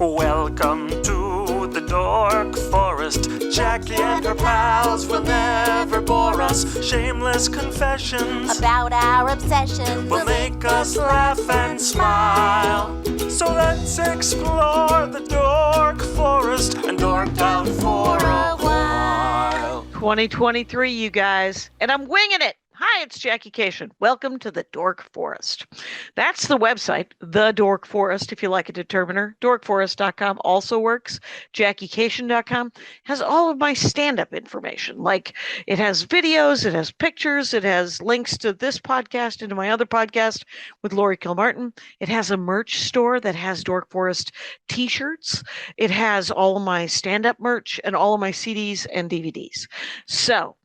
Welcome to the Dork Forest. Jackie and her pals will never bore us. Shameless confessions about our obsession will make us laugh and smile. So let's explore the Dork Forest and dork out for a while. 2023, you guys, and I'm winging it. Hi, it's Jackie Cation. Welcome to the Dork Forest. That's the website, The Dork Forest, if you like a determiner. Dorkforest.com also works. JackieCation.com has all of my stand-up information. Like, it has videos, it has pictures, it has links to this podcast and to my other podcast with Lori Kilmartin. It has a merch store that has Dork Forest t-shirts. It has all of my stand-up merch and all of my CDs and DVDs. So,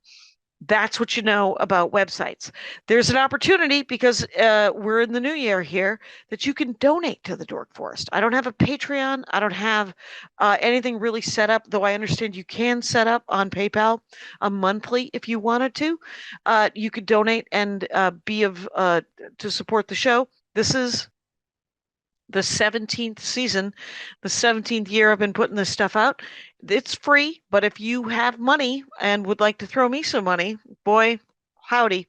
that's what you know about websites. There's an opportunity because we're in the new year here that you can donate to the Dork Forest. I don't have a Patreon. I don't have anything really set up, though I understand you can set up on PayPal a monthly if you wanted to. You could donate and be of to support the show. This is the 17th season, the 17th year I've been putting this stuff out. It's free, but if you have money and would like to throw me some money, boy, howdy.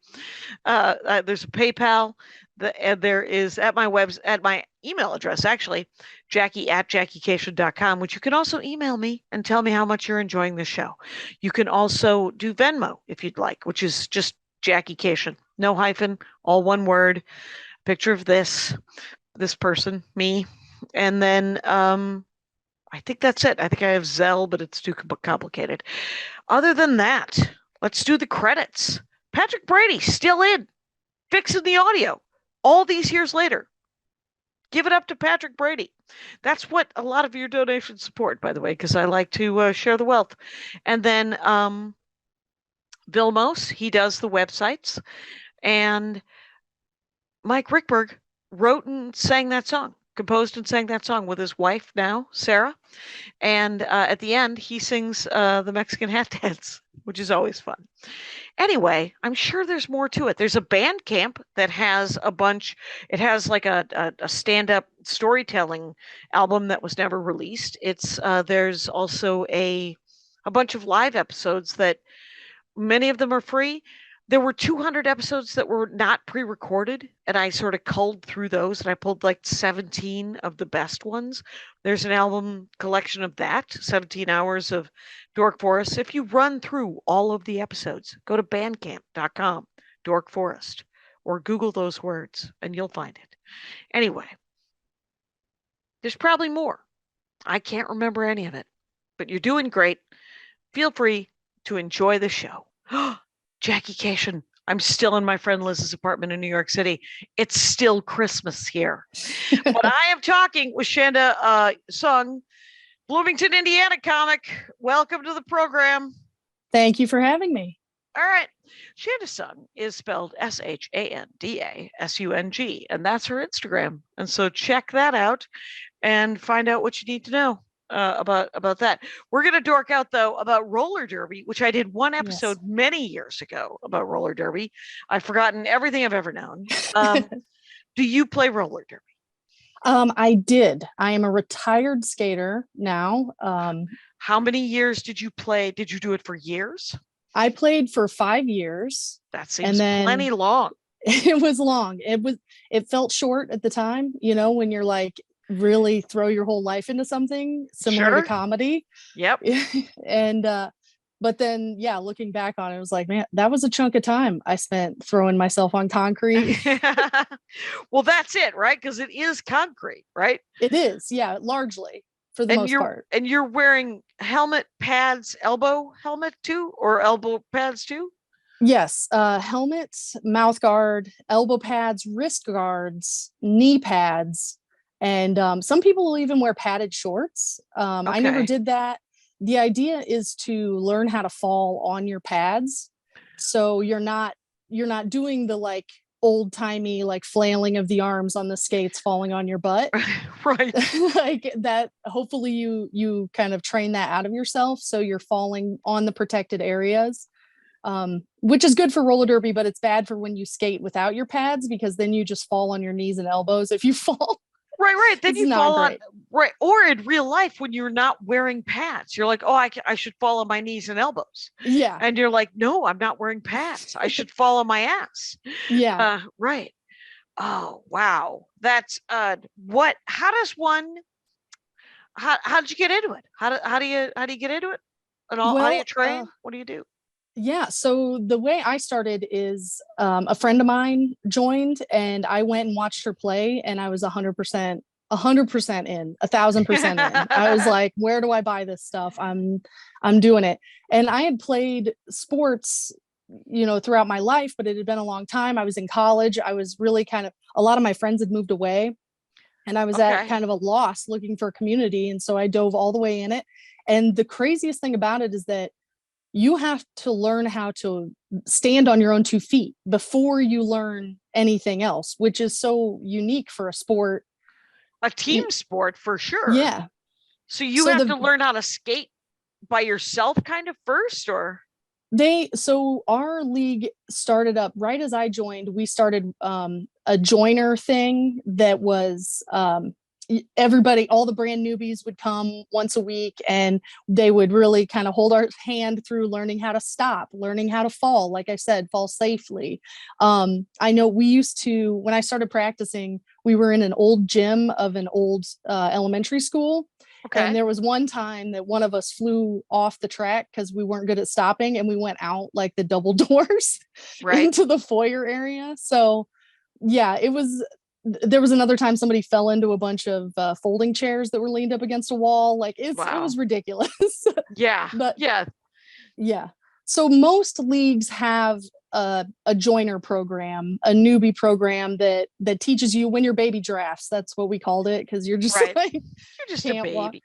There's a PayPal. There is at my email address, actually, Jackie@JackieCation.com, which you can also email me and tell me how much you're enjoying the show. You can also do Venmo if you'd like, which is just Jackie Cation. No hyphen, all one word. Picture of this person, me, and then I think that's it. I think I have Zelle, but it's too complicated. Other than that, let's do the credits. Patrick Brady still in, fixing the audio all these years later. Give it up to Patrick Brady. That's what a lot of your donations support, by the way, because I like to share the wealth. And then Vilmos, he does the websites, and Mike Ruekberg wrote and sang that song, composed and sang that song with his wife now, Sarah. And at the end, he sings the Mexican hat dance, which is always fun. Anyway, I'm sure there's more to it. There's a band camp that has a bunch. It has like a stand-up storytelling album that was never released. It's there's also a bunch of live episodes that many of them are free. There were 200 episodes that were not pre-recorded, and I sort of culled through those, and I pulled like 17 of the best ones. There's an album collection of that, 17 hours of Dork Forest. If you run through all of the episodes, go to bandcamp.com, Dork Forest, or Google those words, and you'll find it. Anyway, there's probably more. I can't remember any of it, but you're doing great. Feel free to enjoy the show. Jackie Cation, I'm still in my friend Liz's apartment in New York City. It's still Christmas here. But I am talking with Shanda Sung, Bloomington, Indiana comic. Welcome to the program. Thank you for having me. All right. Shanda Sung is spelled Shandasung, and that's her Instagram. And so check that out and find out what you need to know. About that. We're going to dork out, though, about roller derby, which I did one episode many years ago about roller derby. I've forgotten everything I've ever known. Do you play roller derby? I did. I am a retired skater now. How many years did you play? Did you do it for years? I played for 5 years. That seems plenty long. It was long. It felt short at the time, you know, when you're like, really throw your whole life into something similar to comedy. Yep. And but then looking back on it, it was like, man, that was a chunk of time I spent throwing myself on concrete. Well, that's it, right? Because it is concrete, right? It is, largely for the most part. And you're wearing helmet pads, elbow helmet too, or elbow pads too? Yes, helmets, mouth guard, elbow pads, wrist guards, knee pads. And some people will even wear padded shorts. I never did that. The idea is to learn how to fall on your pads. So you're not doing the like old timey like flailing of the arms on the skates falling on your butt. Right. Like that. Hopefully you kind of train that out of yourself. So you're falling on the protected areas. Which is good for roller derby, but it's bad for when you skate without your pads, because then you just fall on your knees and elbows if you fall. Right. Then It's you not fall on, great. right. Or in real life, when you're not wearing pads, you're like, oh, I should fall on my knees and elbows. Yeah. And you're like, no, I'm not wearing pads. I should fall on my ass. Yeah. Right. Oh, wow. That's how does one, how did you get into it? How do you get into it? And all, how do you Well, train? What do you do? yeah. So the way I started is a friend of mine joined and I went and watched her play and I was 100%, 100% in, 1,000% in. I was like, where do I buy this stuff? I'm doing it. And I had played sports, throughout my life, but it had been a long time. I was in college. I was really a lot of my friends had moved away and I was at Okay. kind of a loss looking for a community. And so I dove all the way in it. And the craziest thing about it is that you have to learn how to stand on your own 2 feet before you learn anything else, which is so unique for a sport. A team sport for sure. Yeah. So you have to learn how to skate by yourself kind of first, or? So our league started up right as I joined. We started a joiner thing that was everybody, all the brand newbies would come once a week and they would really kind of hold our hand through learning how to stop, learning how to fall. Like I said, fall safely. I know we used to, when I started practicing, we were in an old gym of an old elementary school. Okay. And there was one time that one of us flew off the track because we weren't good at stopping and we went out like the double doors into the foyer area. So yeah, there was another time somebody fell into a bunch of folding chairs that were leaned up against a wall. Like it was ridiculous. Yeah. But yeah. So most leagues have a joiner program, a newbie program that teaches you when you're baby drafts. That's what we called it because you're just like you're just a baby. Walk.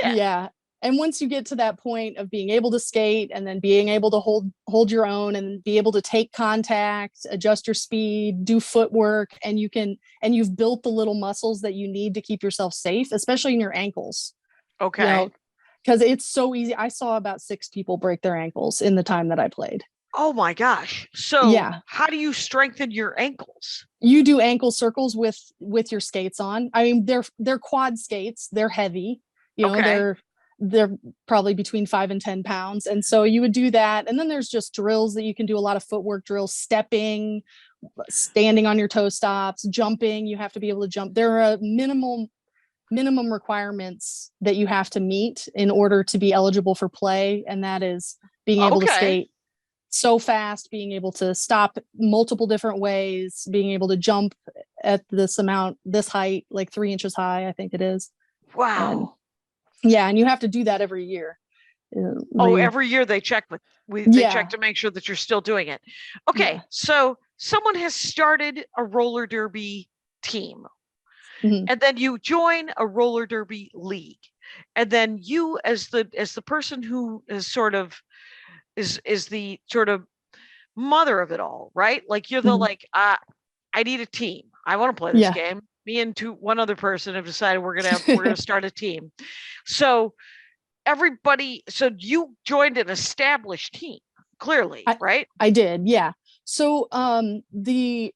Yeah. And once you get to that point of being able to skate and then being able to hold your own and be able to take contact, adjust your speed, do footwork, and you've built the little muscles that you need to keep yourself safe, especially in your ankles. Okay. Because it's so easy. I saw about 6 people break their ankles in the time that I played. Oh my gosh. So how do you strengthen your ankles? You do ankle circles with your skates on. I mean, they're quad skates. They're heavy. They're probably between 5 and 10 pounds. And so you would do that. And then there's just drills that you can do, a lot of footwork drills, stepping, standing on your toe stops, jumping. You have to be able to jump. There are minimum requirements that you have to meet in order to be eligible for play. And that is being able to skate so fast, being able to stop multiple different ways, being able to jump at this height, like 3 inches high, I think it is. Wow. And you have to do that every year. Every year they check they check to make sure that you're still doing it. Okay. So someone has started a roller derby team. Mm-hmm. And then you join a roller derby league. And then you as the person who is sort of is the sort of mother of it all, right? Like you're the I need a team. I want to play this game. Me and one other person have decided we're gonna start a team. So you joined an established team, clearly, right? I did, yeah. So the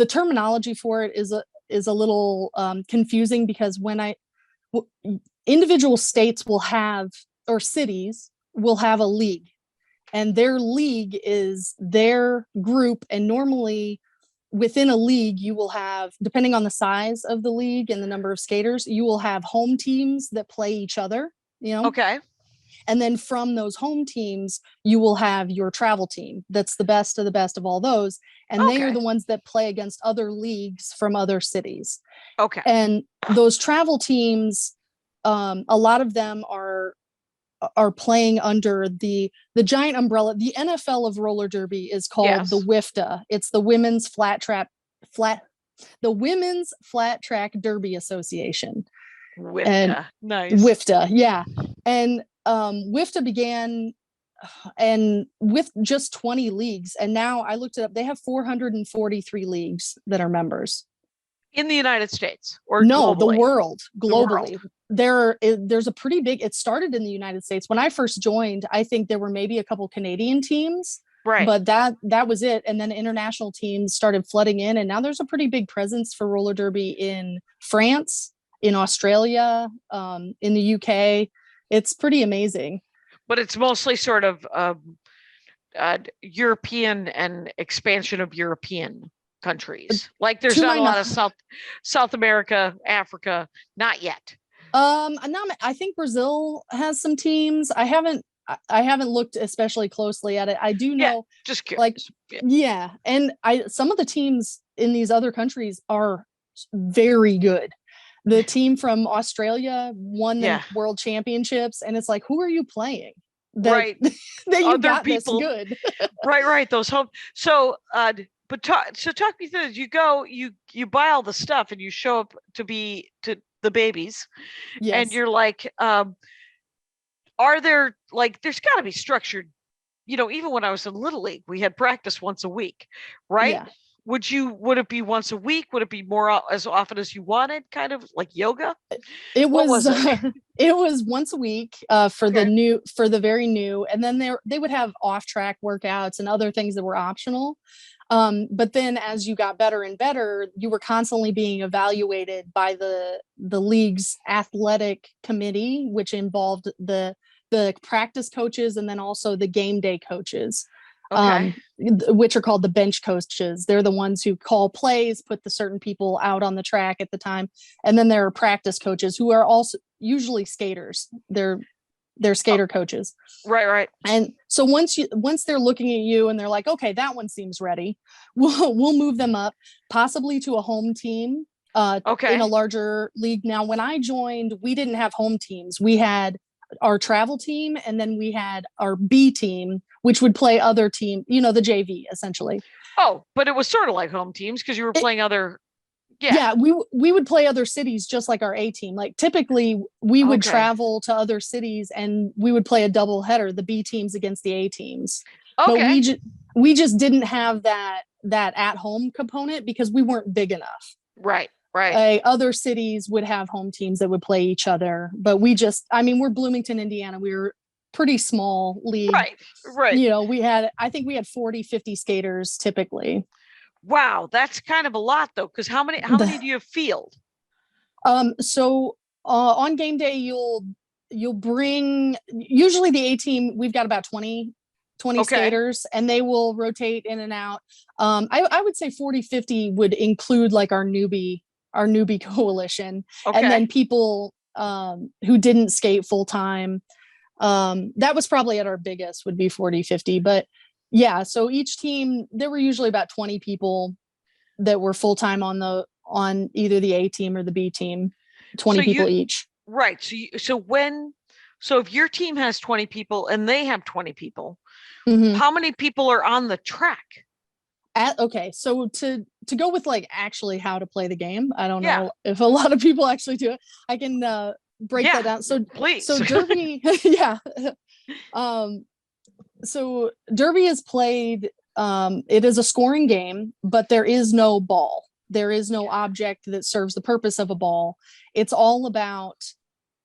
terminology for it is a little confusing because individual states will have, or cities will have, a league, and their league is their group. And normally within a league, you will have, depending on the size of the league and the number of skaters, you will have home teams that play each other, Okay. And then from those home teams, you will have your travel team. That's the best of all those. And they are the ones that play against other leagues from other cities. Okay. And those travel teams, a lot of them are playing under the giant umbrella. The NFL of roller derby is called the WIFTA. It's the Women's Flat Track Derby Association. WIFTA. Nice. WIFTA, yeah. And WIFTA began and with just 20 leagues. And now I looked it up. They have 443 leagues that are members. In the United States or no, globally? The world, globally. The world. There's a pretty big, it started in the United States. When I first joined, I think there were maybe a couple Canadian teams, Right. But that was it. And then international teams started flooding in, and now there's a pretty big presence for roller derby in France, in Australia, in the UK. It's pretty amazing. But it's mostly sort of European and expansion of European countries. Like there's not a lot of South America, Africa, not yet. I think Brazil has some teams. I haven't looked especially closely at it. I do know, just curious. And some of the teams in these other countries are very good. The team from Australia won the world championships, and it's like, who are you playing? That you other got people, this good. right. Those home. So, talk me through this. You go, you buy all the stuff, and you show up to the babies, and you're like, are there, like, there's got to be structured, even when I was in Little League, we had practice once a week, right? Yeah. Would it be once a week? Would it be more as often as you wanted, kind of like yoga? It was it was once a week for the very new, and then they would have off-track workouts and other things that were optional. But then as you got better and better, you were constantly being evaluated by the league's athletic committee, which involved the practice coaches and then also the game day coaches. Which are called the bench coaches. They're the ones who call plays, put the certain people out on the track at the time. And then there are practice coaches who are also usually skaters. They're skater coaches. Right. And so once they're looking at you and they're like, okay, that one seems ready, we'll move them up possibly to a home team in a larger league. Now, when I joined, we didn't have home teams. We had our travel team, and then we had our B team, which would play other team, the JV essentially. Oh, but it was sort of like home teams because you were playing other. Yeah, we would play other cities just like our A team. Like typically we would travel to other cities and we would play a double header, the B teams against the A teams. Okay. But we just didn't have that at home component because we weren't big enough. Right. Other cities would have home teams that would play each other, but we're Bloomington, Indiana. We were pretty small league. Right. I think we had 40, 50 skaters typically. Wow. That's kind of a lot though. Cause how many do you field? So on game day, you'll bring, usually the A team, we've got about 20 skaters, and they will rotate in and out. I would say 40, 50 would include like our newbie coalition. And then people who didn't skate full time. That was probably at our biggest, would be 40, 50. But yeah, so each team, there were usually about 20 people that were full time on either the A team or the B team, 20 people each. Right. So if your team has 20 people and they have 20 people, how many people are on the track? So to go with like actually how to play the game, I don't know if a lot of people actually do it. I can break that down. So please. So derby, so derby is played. It is a scoring game, but there is no ball. There is no object that serves the purpose of a ball. It's all about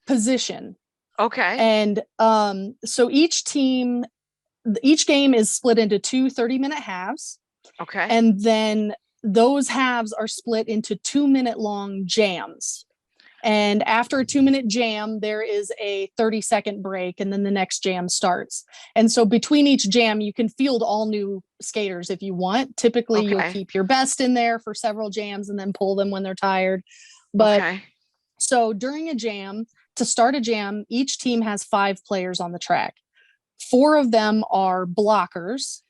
position. Okay. And so each game is split into 2 30-minute halves. Okay. And then those halves are split into 2-minute long jams. And after a 2-minute jam, there is a 30-second break, and then the next jam starts. And so between each jam, you can field all new skaters if you want. Typically, you'll keep your best in there for several jams and then pull them when they're tired. But so during a jam, to start a jam, each team has 5 players on the track. 4 of them are blockers,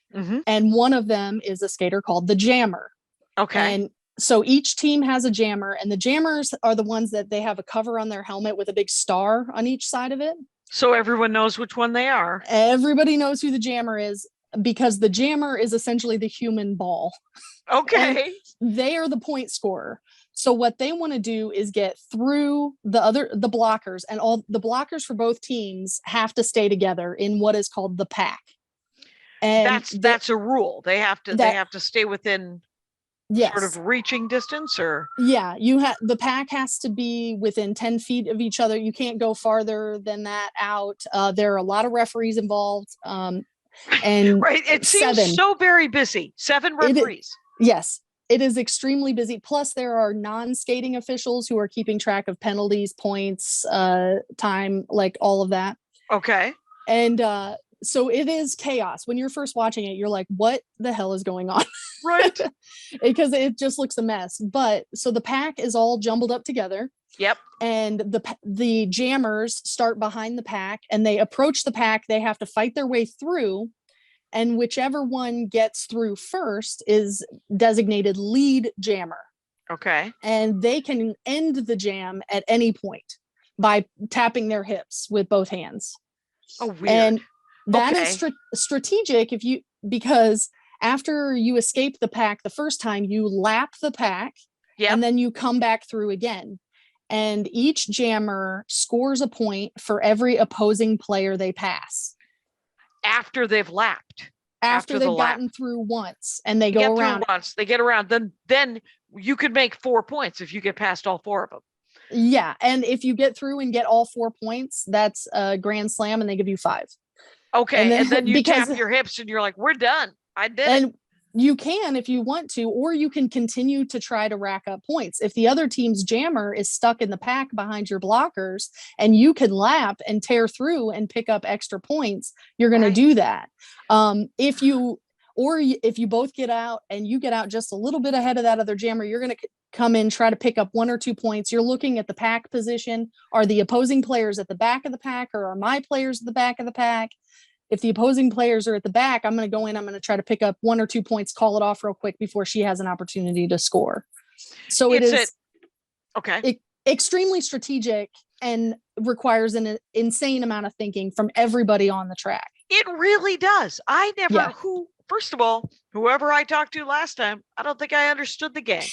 and one of them is a skater called the jammer. Okay. And so each team has a jammer, and the jammers are the ones that they have a cover on their helmet with a big star on each side of it. So everyone knows which one they are. Everybody knows who the jammer is because the jammer is essentially the human ball. Okay. And they are the point scorer. So what they want to do is get through the blockers, and all the blockers for both teams have to stay together in what is called the pack. And that's a rule. They have to stay within sort of reaching distance, or the pack has to be within 10 feet of each other. You can't go farther than that out. There are a lot of referees involved. And right. It seems so very busy. 7 referees. Yes, it is extremely busy. Plus, there are non-skating officials who are keeping track of penalties, points, time, like all of that. Okay. And so it is chaos. When you're first watching it, you're like, what the hell is going on? Right. Because it just looks a mess. But so the pack is all jumbled up together. Yep. And the jammers start behind the pack and they approach the pack. They have to fight their way through. And whichever one gets through first is designated lead jammer. Okay. And they can end the jam at any point by tapping their hips with both hands. Oh, weird. And that is strategic because after you escape the pack the first time, you lap the pack and then you come back through again. And each jammer scores a point for every opposing player they pass. After they've lapped. After they've gotten through once and they go around. They get around. Then you could make 4 points if you get past all 4 of them. Yeah. And if you get through and get all 4 points, that's a grand slam and they give you 5. Okay. And then you tap your hips and you're like, we're done. I did it. You can if you want to, or you can continue to try to rack up points. If the other team's jammer is stuck in the pack behind your blockers and you can lap and tear through and pick up extra points, you're going to do that. If you both get out and you get out just a little bit ahead of that other jammer, you're going to come in, try to pick up 1 or 2 points. You're looking at the pack position. Are the opposing players at the back of the pack or are my players at the back of the pack? If the opposing players are at the back, I'm going to go in, I'm going to try to pick up 1 or 2 points, call it off real quick before she has an opportunity to score. So it is extremely strategic and requires an insane amount of thinking from everybody on the track. It really does. First of all, whoever I talked to last time, I don't think I understood the game.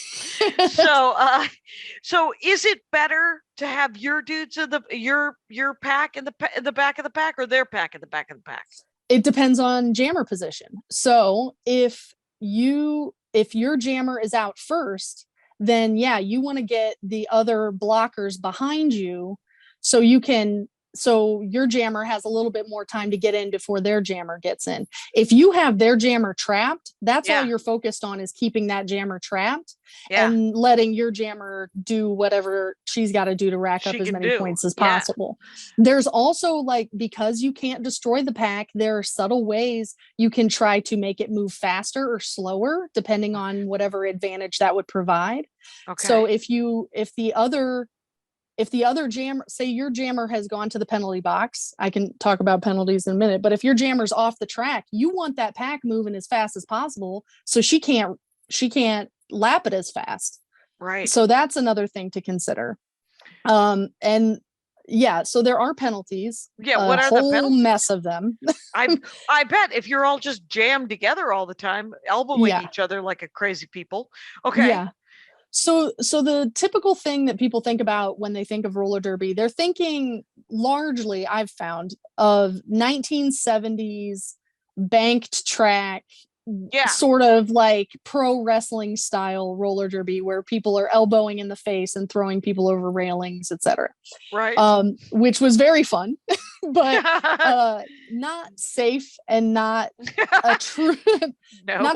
So is it better to have your dudes in your pack in the back of the pack or their pack in the back of the pack? It depends on jammer position. So if your jammer is out first, then you want to get the other blockers behind you so your jammer has a little bit more time to get in before their jammer gets in. If you have their jammer trapped, that's all you're focused on is keeping that jammer trapped and letting your jammer do whatever she's got to do to rack up as many points as possible. There's also because you can't destroy the pack, there are subtle ways you can try to make it move faster or slower, depending on whatever advantage that would provide. Okay. So if the other jammer, say your jammer has gone to the penalty box, I can talk about penalties in a minute, but if your jammer's off the track, you want that pack moving as fast as possible so she can't lap it as fast. Right. So that's another thing to consider. So there are penalties. Yeah, what are the penalties? A whole mess of them. I bet if you're all just jammed together all the time, elbowing each other like a crazy people. Okay. Yeah. So the typical thing that people think about when they think of roller derby, they're thinking largely, I've found, of 1970s banked track, sort of like pro wrestling style roller derby where people are elbowing in the face and throwing people over railings, etc. Right. Which was very fun, but not safe and not a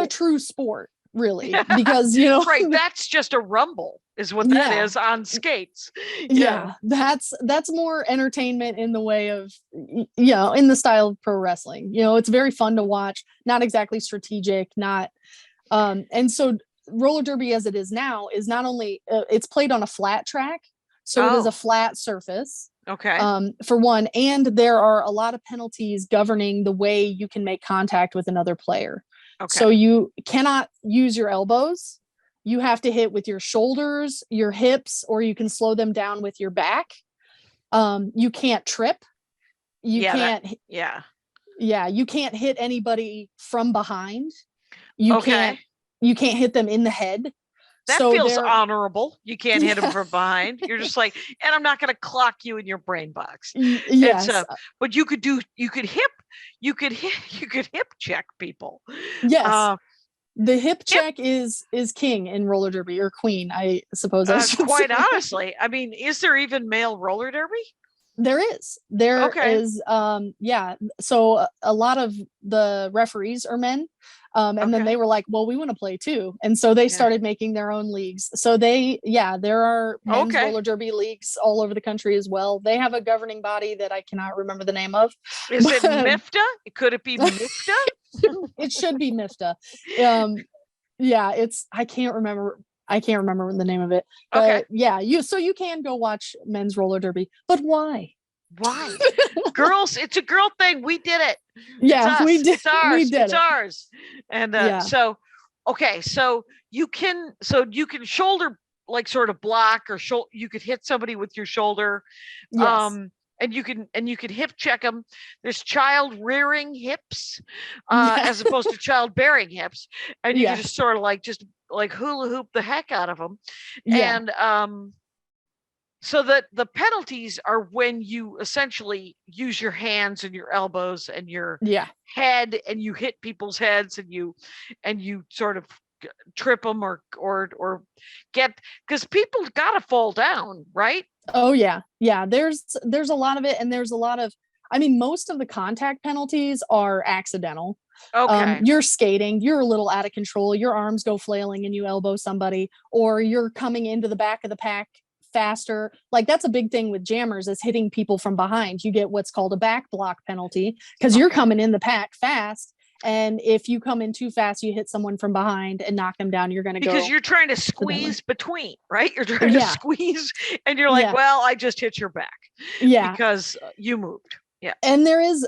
true sport. Really, because right, that's just a rumble is what that is on skates. That's more entertainment in the way of in the style of pro wrestling. It's very fun to watch, not exactly strategic, and so roller derby as it is now is not only it's played on a flat track, so it is a flat surface. Okay. For one, and there are a lot of penalties governing the way you can make contact with another player. Okay. So you cannot use your elbows. You have to hit with your shoulders, your hips, or you can slow them down with your back. You can't trip. You can't hit anybody from behind. You can't hit them in the head. That feels honorable. You can't hit them from behind. You're just like, and I'm not going to clock you in your brain box. Yes. But you could hip check people. Yes. The hip check is king in roller derby, or queen, I suppose I should quite say. honestly. I mean, is there even male roller derby? There is. There is. Yeah. So a lot of the referees are men. And then they were like, well, we want to play too. And so they started making their own leagues. So there are men's roller derby leagues all over the country as well. They have a governing body that I cannot remember the name of. Is it MIFTA? Could it be MIFTA? It should be MIFTA. Yeah, I can't remember the name of it. But yeah, you can go watch men's roller derby, but why? Why? Girls, it's a girl thing. We did it. Yeah, we did. It's ours. We did it's ours. And so you can shoulder, like, sort of block, or you could hit somebody with your shoulder. Yes. And you can hip check them. There's child rearing hips, as opposed to child bearing hips, and you can just sort of like hula hoop the heck out of them. And so that the penalties are when you essentially use your hands and your elbows and your head, and you hit people's heads, and you sort of trip them or get, because people gotta fall down, right? Oh yeah. There's a lot of it, and there's a lot of, I mean, most of the contact penalties are accidental. You're skating, you're a little out of control, your arms go flailing and you elbow somebody, or you're coming into the back of the pack faster. Like, that's a big thing with jammers, is hitting people from behind. You get what's called a back block penalty, because you're coming in the pack fast. And if you come in too fast, you hit someone from behind and knock them down, you're going to go. Because you're trying to squeeze between, right? You're trying to squeeze, and you're like, well, I just hit your back. Yeah. Because you moved. Yeah. And there is,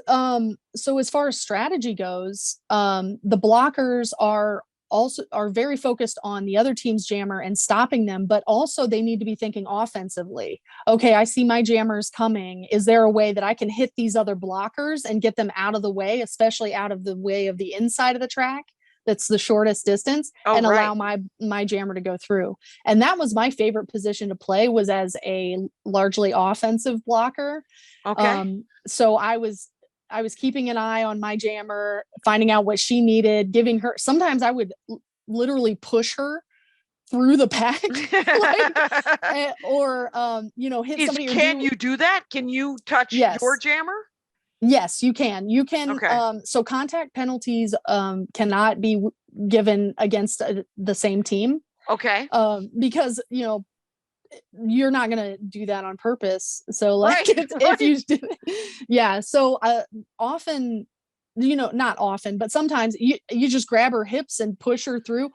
so as far as strategy goes, the blockers are very focused on the other team's jammer and stopping them, but also they need to be thinking offensively. Okay, I see my jammers coming. Is there a way that I can hit these other blockers and get them out of the way, especially out of the way of the inside of the track? That's the shortest distance, and allow my jammer to go through. And that was my favorite position to play, was as a largely offensive blocker. So I was keeping an eye on my jammer, finding out what she needed, giving her, sometimes I would literally push her through the pack, or hit somebody. Can you do that? Can you touch your jammer? Yes, you can. You can. So contact penalties cannot be given against the same team. Because you're not going to do that on purpose. So if you do, so often, not often, but sometimes you just grab her hips and push her through,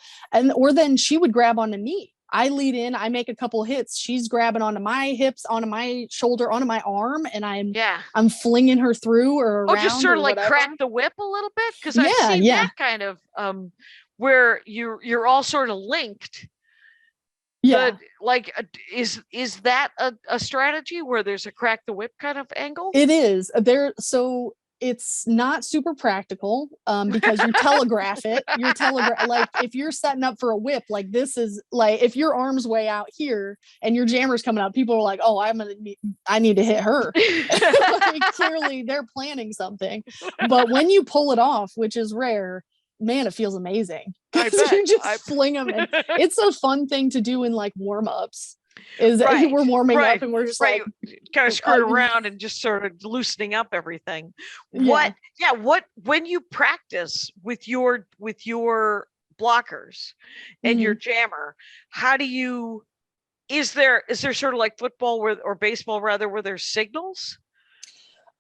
or then she would grab onto me. I lead in, I make a couple hits. She's grabbing onto my hips, onto my shoulder, onto my arm, and I'm flinging her through or around. Just sort of like crack the whip a little bit, because I've seen that kind of where you're all sort of linked. But is that a strategy where there's a crack the whip kind of angle? It is there. So it's not super practical, because you telegraph it. Like, if you're setting up for a whip, like, this is like, if your arm's way out here and your jammer's coming out, people are like, oh, I need to hit her. Like, clearly they're planning something. But when you pull it off, which is rare, man, it feels amazing. I bet. You just fling them in. It's a fun thing to do in like warm-ups. We're warming up and we're just like kind of screwing around and just sort of loosening up everything. When you practice with your blockers and your jammer, how do you, is there sort of like football or baseball rather, where there's signals?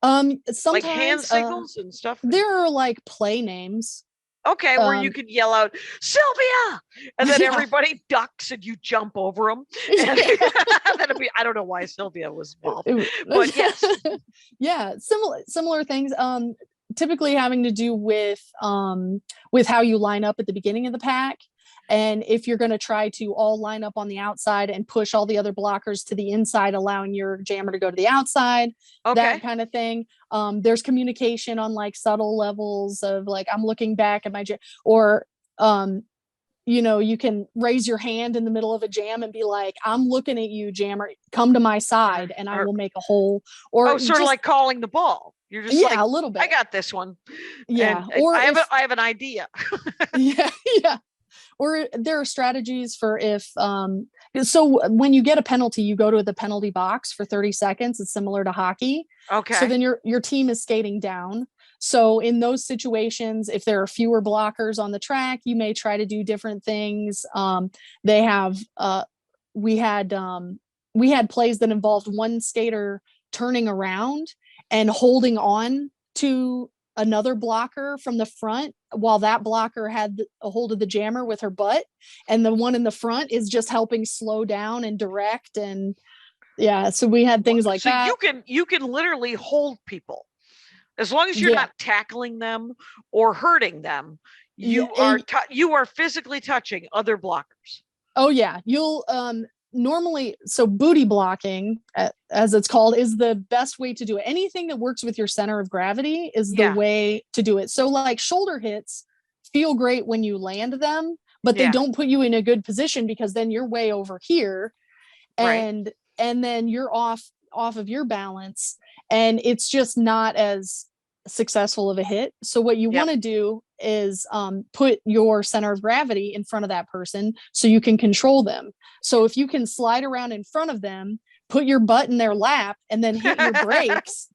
Sometimes like hand signals and stuff. There are like play names. Where you could yell out Sylvia, and then everybody ducks and you jump over them. And that'd be, I don't know why Sylvia was involved, but yes. Similar things. Typically having to do with how you line up at the beginning of the pack. And if you're going to try to all line up on the outside and push all the other blockers to the inside, allowing your jammer to go to the outside, that kind of thing. There's communication on like subtle levels of like, I'm looking back at my jam, or, you can raise your hand in the middle of a jam and be like, I'm looking at you, jammer, come to my side and I will make a hole. Or sort of like calling the ball. You're just like, a little bit. I got this one. Yeah. And or I have an idea. Yeah. Or there are strategies for if So when you get a penalty, you go to the penalty box for 30 seconds. It's similar to hockey. Okay. So then your team is skating down. So in those situations, if there are fewer blockers on the track, you may try to do different things. They have we had plays that involved one skater turning around and holding on to another blocker from the front while that blocker had a hold of the jammer with her butt, and the one in the front is just helping slow down and direct. And yeah, so we had things like that. So you can literally hold people as long as you're not tackling them or hurting them. You are physically touching other blockers. Oh yeah, you'll normally, so booty blocking, as it's called, is the best way to do it. Anything that works with your center of gravity is the way to do it. So like shoulder hits feel great when you land them, but they don't put you in a good position because then you're way over here, and then you're off of your balance, and it's just not as successful of a hit. So what you want to do is put your center of gravity in front of that person so you can control them. So if you can slide around in front of them, put your butt in their lap, and then hit your brakes,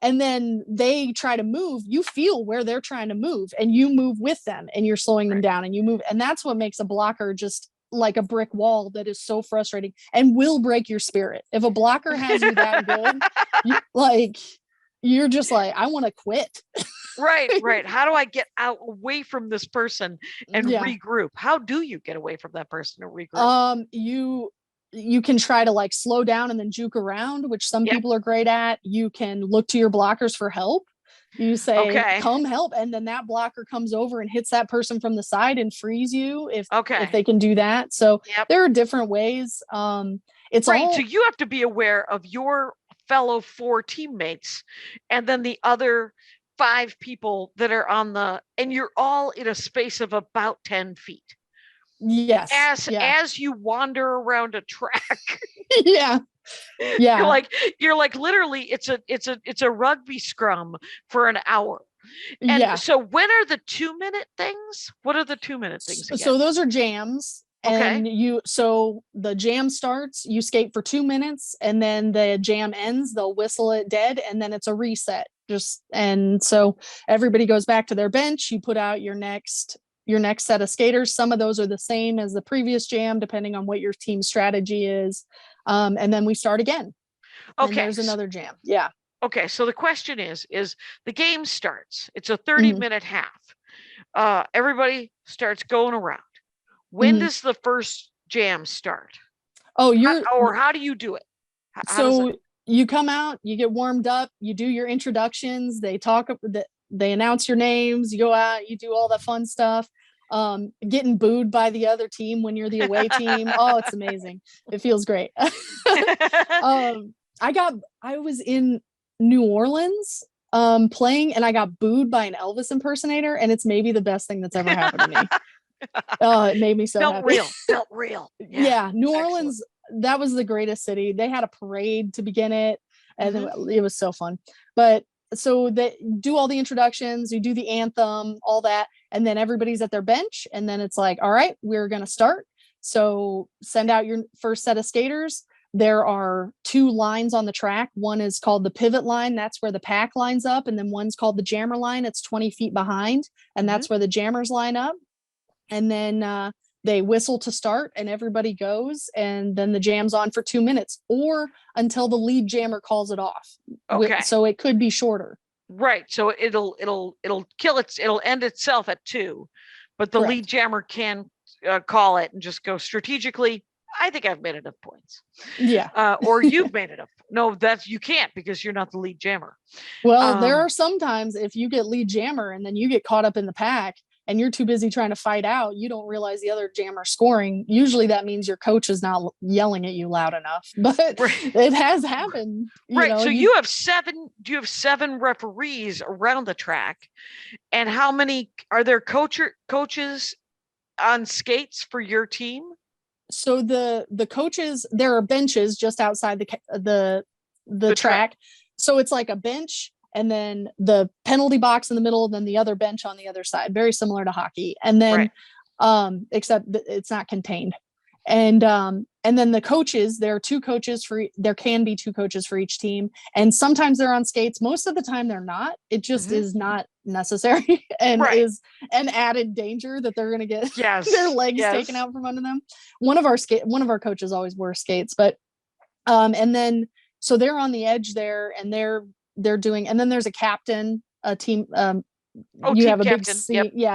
and then they try to move, you feel where they're trying to move and you move with them, and you're slowing them down, and you move. And that's what makes a blocker just like a brick wall that is so frustrating and will break your spirit. If a blocker has you that good, you're just like, I want to quit. Right. How do I get away from this person and regroup? How do you get away from that person and regroup? You can try to like slow down and then juke around, which some people are great at. You can look to your blockers for help. You say, come help. And then that blocker comes over and hits that person from the side and frees you if they can do that. So there are different ways. It's right. So you have to be aware of your fellow 4 teammates and then the other 5 people that are and you're all in a space of about 10 feet. Yes. As you wander around a track. Yeah. You're like literally it's a rugby scrum for an hour. And so when are the 2-minute things? What are the 2-minute things again? So those are jams. And so the jam starts, you skate for 2 minutes, and then the jam ends, they'll whistle it dead, and then it's a reset. And so everybody goes back to their bench, you put out your next set of skaters. Some of those are the same as the previous jam, depending on what your team strategy is. And then we start again. Okay. And there's another jam. Yeah. Okay. So the question is the game starts. It's a 30-minute half. Everybody starts going around. When does the first jam start? Oh, how do you do it? You come out, you get warmed up, you do your introductions. They announce your names. You go out, you do all that fun stuff. Getting booed by the other team when you're the away team. Oh, it's amazing. It feels great. I was in New Orleans playing, and I got booed by an Elvis impersonator, and it's maybe the best thing that's ever happened to me. It made me so happy. Felt real. Yeah. New Orleans, that was the greatest city. They had a parade to begin it, and it was so fun. But so they do all the introductions, you do the anthem, all that, and then everybody's at their bench, and then it's like, all right, we're going to start. So send out your first set of skaters. There are 2 lines on the track. One is called the pivot line. That's where the pack lines up. And then one's called the jammer line. It's 20 feet behind, and that's where the jammers line up. And then they whistle to start, and everybody goes, and then the jam's on for 2 minutes or until the lead jammer calls it off. Okay. So it could be shorter. Right. So it'll end itself at 2, but the lead jammer can call it and just go strategically. I think I've made enough points. Yeah. Or you've made enough. No, you can't, because you're not the lead jammer. Well, there are sometimes if you get lead jammer and then you get caught up in the pack, and you're too busy trying to fight out, you don't realize the other jammer scoring. Usually that means your coach is not yelling at you loud enough, but it has happened. So you have 7 referees around the track, and how many are there coaches on skates for your team? So the coaches, there are benches just outside the track. So it's like a bench, and then the penalty box in the middle, and then the other bench on the other side, very similar to hockey. And then, except it's not contained. And and then the coaches, there can be two coaches for each team. And sometimes they're on skates. Most of the time they're not. It just is not necessary and is an added danger that they're going to get their legs taken out from under them. One of our coaches always wore skates, but, and then, so they're on the edge there and they're doing, and then there's a captain, a team, you have a big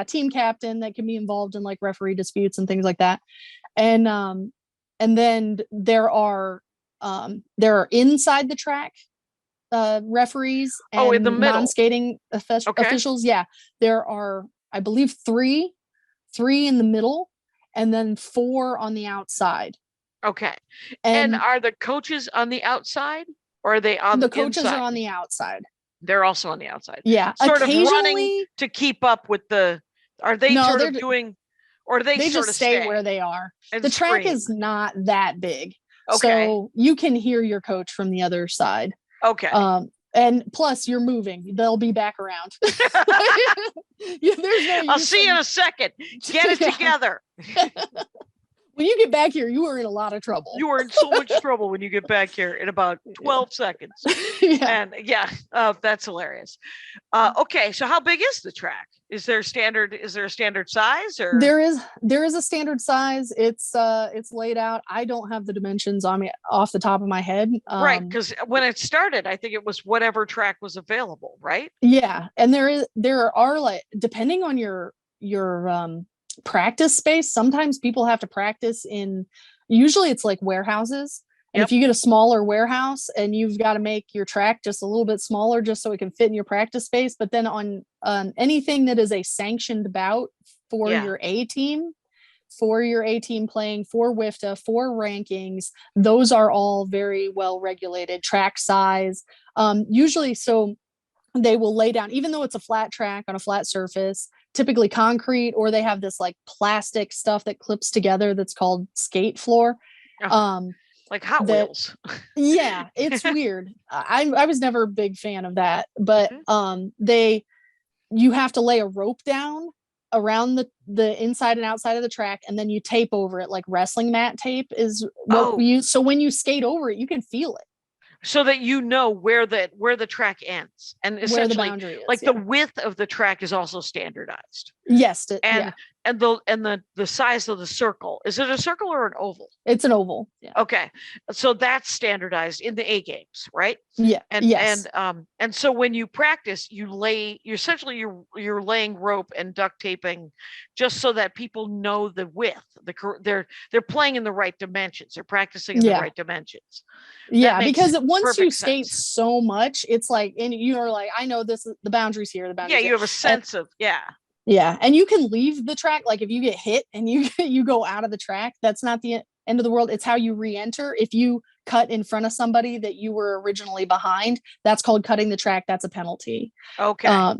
team captain that can be involved in like referee disputes and things like that. And then there are inside the track referees and in the middle. non-skating officials. Yeah, there are, I believe, three in the middle, and then 4 on the outside. Okay. And are the coaches on the outside, or are they on the coaches inside? Are on the outside. They're also on the outside. Yeah, sort of running to keep up with the. Are they doing? Or do they just stay where they are? The track is not that big. Okay. So you can hear your coach from the other side. Okay. And plus you're moving. They'll be back around. I'll see you in a second. Get it together. When you get back here, you are in a lot of trouble. You are in so much trouble when you get back here in about 12 seconds. And that's hilarious. Okay, so how big is the track? Is there a standard size, or there is a standard size? It's laid out. I don't have the dimensions on me off the top of my head. Right, because when it started, I think it was whatever track was available, right? Yeah, and there are like, depending on your practice space, sometimes people have to practice in, usually it's like warehouses. And if you get a smaller warehouse and you've got to make your track just a little bit smaller just so it can fit in your practice space. But then on anything that is a sanctioned bout for your A team playing for WIFTA, for rankings, those are all very well regulated. Track size, usually, so they will lay down, even though it's a flat track on a flat surface, typically concrete, or they have this like plastic stuff that clips together that's called skate floor. Like Hot Wheels. Yeah, it's weird. I was never a big fan of that, but you have to lay a rope down around the inside and outside of the track, and then you tape over it like wrestling mat tape is what we use. So when you skate over it, you can feel it. So that you know where the track ends, and essentially, where the boundary is, the width of the track is also standardized. Yes, and the size of the circle, is it a circle or an oval? It's an oval. Yeah. Okay, so that's standardized in the A games, right? Yeah. And so when you practice, you're laying rope and duct taping, just so that people know the width. They're playing in the right dimensions. They're practicing in the right dimensions. Yeah, because once you skate so much, it's like, and you're like, I know this is the boundaries here. You have a sense of Yeah, and you can leave the track. Like if you get hit and you go out of the track, that's not the end of the world. It's how you re-enter. If you cut in front of somebody that you were originally behind, that's called cutting the track. That's a penalty. Okay.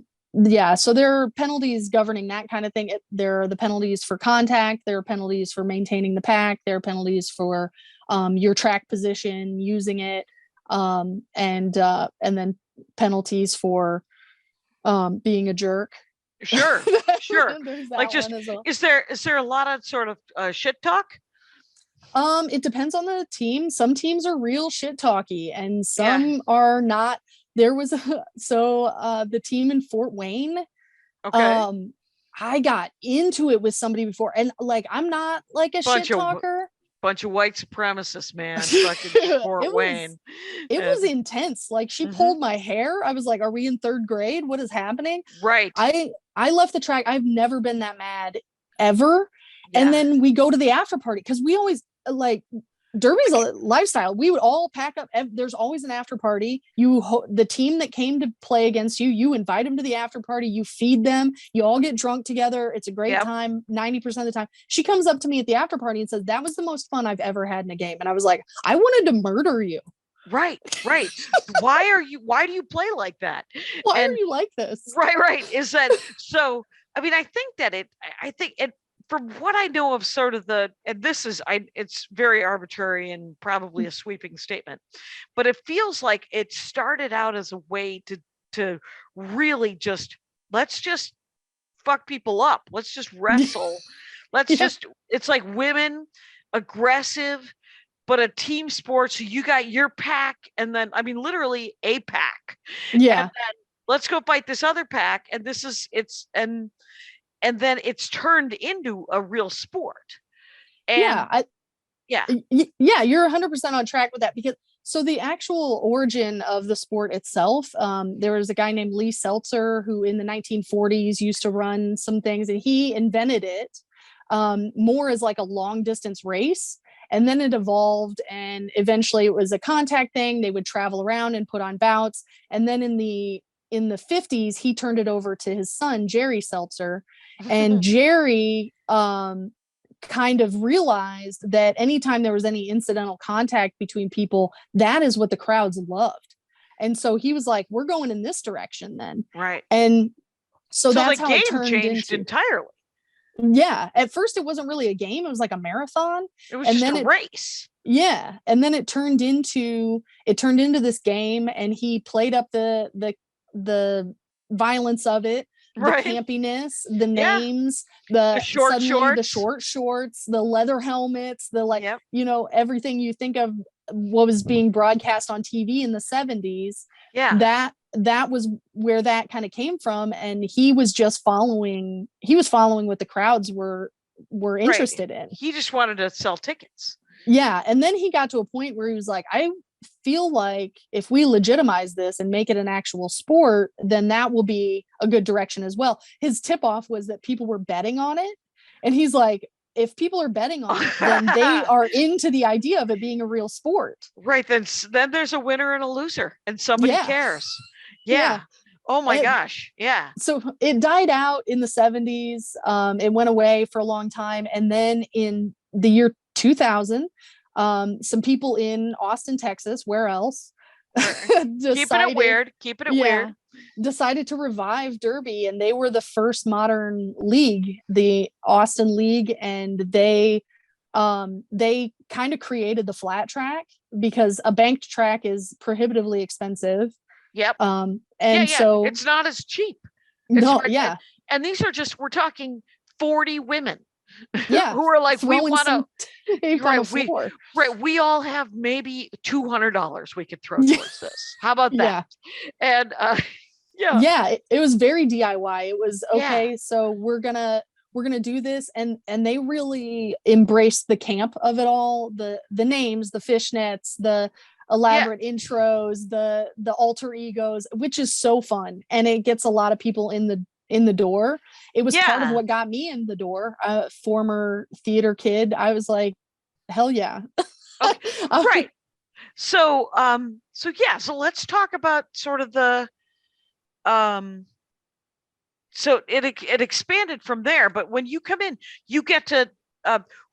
So there are penalties governing that kind of thing. There are the penalties for contact. There are penalties for maintaining the pack. There are penalties for your track position, using it, and then penalties for being a jerk. Sure. Like, just well. Is there a lot of sort of shit talk? It depends on the team. Some teams are real shit talky and some are not. There was the team in Fort Wayne. Okay. I got into it with somebody before, and like, I'm not like a shit talker. Bunch of white supremacists, man. Fucking Fort Wayne. It was intense. Like, she pulled my hair. I was like, are we in 3rd grade? What is happening? Right. I left the track. I've never been that mad ever. Yeah. And then we go to the after party, because we always, like, Derby's a lifestyle. We would all pack up. There's always an after party. The team that came to play against you, you invite them to the after party. You feed them. You all get drunk together. It's a great time. 90% of the time. She comes up to me at the after party and says, "That was the most fun I've ever had in a game." And I was like, I wanted to murder you. Right. Why do you play like that? Why are you like this? Right. Is that so? I mean, I think it, from what I know of sort of it's very arbitrary and probably a sweeping statement, but it feels like it started out as a way to really just, let's just fuck people up. Let's just wrestle. It's like women, aggressive, but a team sport. So you got your pack, and then I mean literally a pack. Yeah. And then let's go fight this other pack. And this is and then it's turned into a real sport. And yeah, you're 100% on track with that, because so the actual origin of the sport itself, there was a guy named Lee Seltzer who in the 1940s used to run some things, and he invented it more as like a long distance race. And then it evolved, and eventually it was a contact thing. They would travel around and put on bouts. And then in the 50s, he turned it over to his son, Jerry Seltzer. And Jerry kind of realized that anytime there was any incidental contact between people, that is what the crowds loved. And so he was like, we're going in this direction then. Right. And so that's the how game it turned changed entirely. Yeah. At first it wasn't really a game. It was like a marathon. It was just a race. Yeah. And then it turned into this game, and he played up the violence of it. The campiness, the names, the short shorts, the leather helmets, the everything you think of what was being broadcast on TV in the 70s. Yeah. That was where that kind of came from. And he was following what the crowds were interested in. He just wanted to sell tickets. Yeah. And then he got to a point where he was like, I feel like if we legitimize this and make it an actual sport, then that will be a good direction as well. His tip off was that people were betting on it. And he's like, if people are betting on it, then they are into the idea of it being a real sport. Right. Then there's a winner and a loser, and somebody cares. Yeah. Oh my gosh. Yeah. So it died out in the 70s. It went away for a long time. And then in the year 2000, some people in Austin, Texas, where else? Keeping it weird. Decided to revive Derby, and they were the first modern league, the Austin League, and they kind of created the flat track, because a banked track is prohibitively expensive. Yep. So it's not as cheap. And these are we're talking 40 women. Yeah, who are like, we want to we all have maybe $200 we could throw towards this. How about that? And it was very DIY. It was okay, so we're gonna do this, and they really embraced the camp of it all, the names, the fishnets, the elaborate intros, the alter egos, which is so fun, and it gets a lot of people in the door. It was part of what got me in the door. A former theater kid. I was like, hell yeah. Okay. Right. So let's talk about sort of the, so it expanded from there, but when you come in, you get to,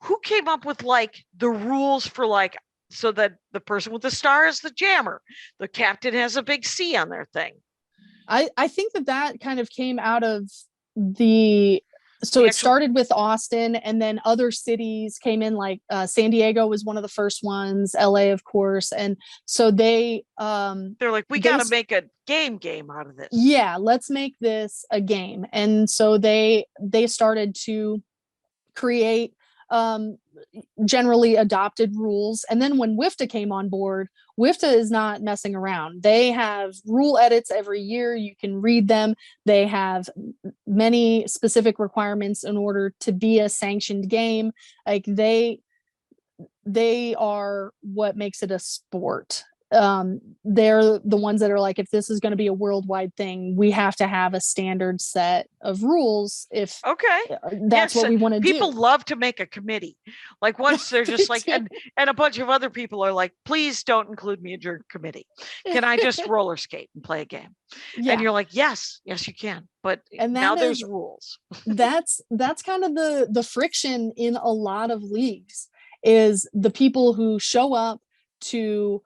who came up with like the rules for like, so that the person with the star is the jammer, the captain has a big C on their thing. I think that kind of came out of it started with Austin, and then other cities came in, like San Diego was one of the first ones, LA, of course. And so they're like, we got to make a game out of this. Yeah, let's make this a game. And so they started to create generally adopted rules. And then when WIFTA came on board, WIFTA is not messing around. They have rule edits every year. You can read them. They have many specific requirements in order to be a sanctioned game. Like they are what makes it a sport. They're the ones that are like, if this is going to be a worldwide thing, we have to have a standard set of rules. If that's what we want to do. People love to make a committee. Like once they're just like, and a bunch of other people are like, please don't include me in your committee. Can I just roller skate and play a game? Yeah. And you're like, yes, you can. But now there's rules. that's kind of the friction in a lot of leagues, is the people who show up to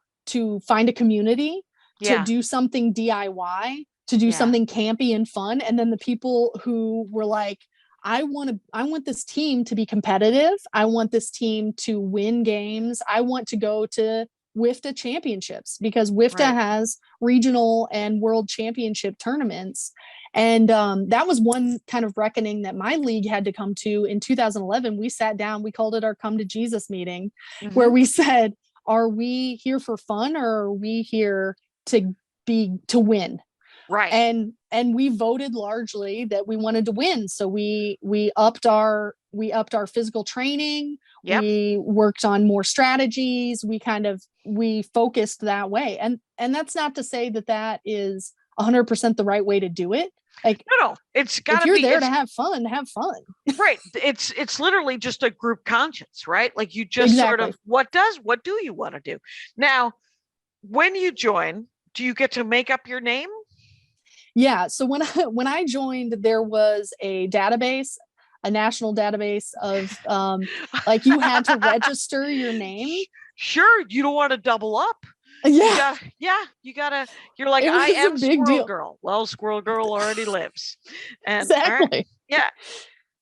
find a community, to do something DIY, to do something campy and fun. And then the people who were like, I want this team to be competitive. I want this team to win games. I want to go to WIFTA championships, because WIFTA has regional and world championship tournaments. And that was one kind of reckoning that my league had to come to in 2011. We sat down, we called it our Come to Jesus meeting, where we said, are we here for fun, or are we here to win? Right. And we voted largely that we wanted to win. So we upped our physical training. Yep. We worked on more strategies. We focused that way. And that's not to say that is 100% the right way to do it. Like, no, it's gotta be, if you're there to have fun, have fun. Right. It's literally just a group conscience, right? Like you just sort of, what do you want to do? Now, when you join, do you get to make up your name? Yeah. So when I joined, there was a database, a national database of like you had to register your name. Sure. You don't want to double up. Yeah. You gotta, you're like, I am Squirrel deal. Girl. Well, Squirrel Girl already lives. And, exactly. Right, yeah.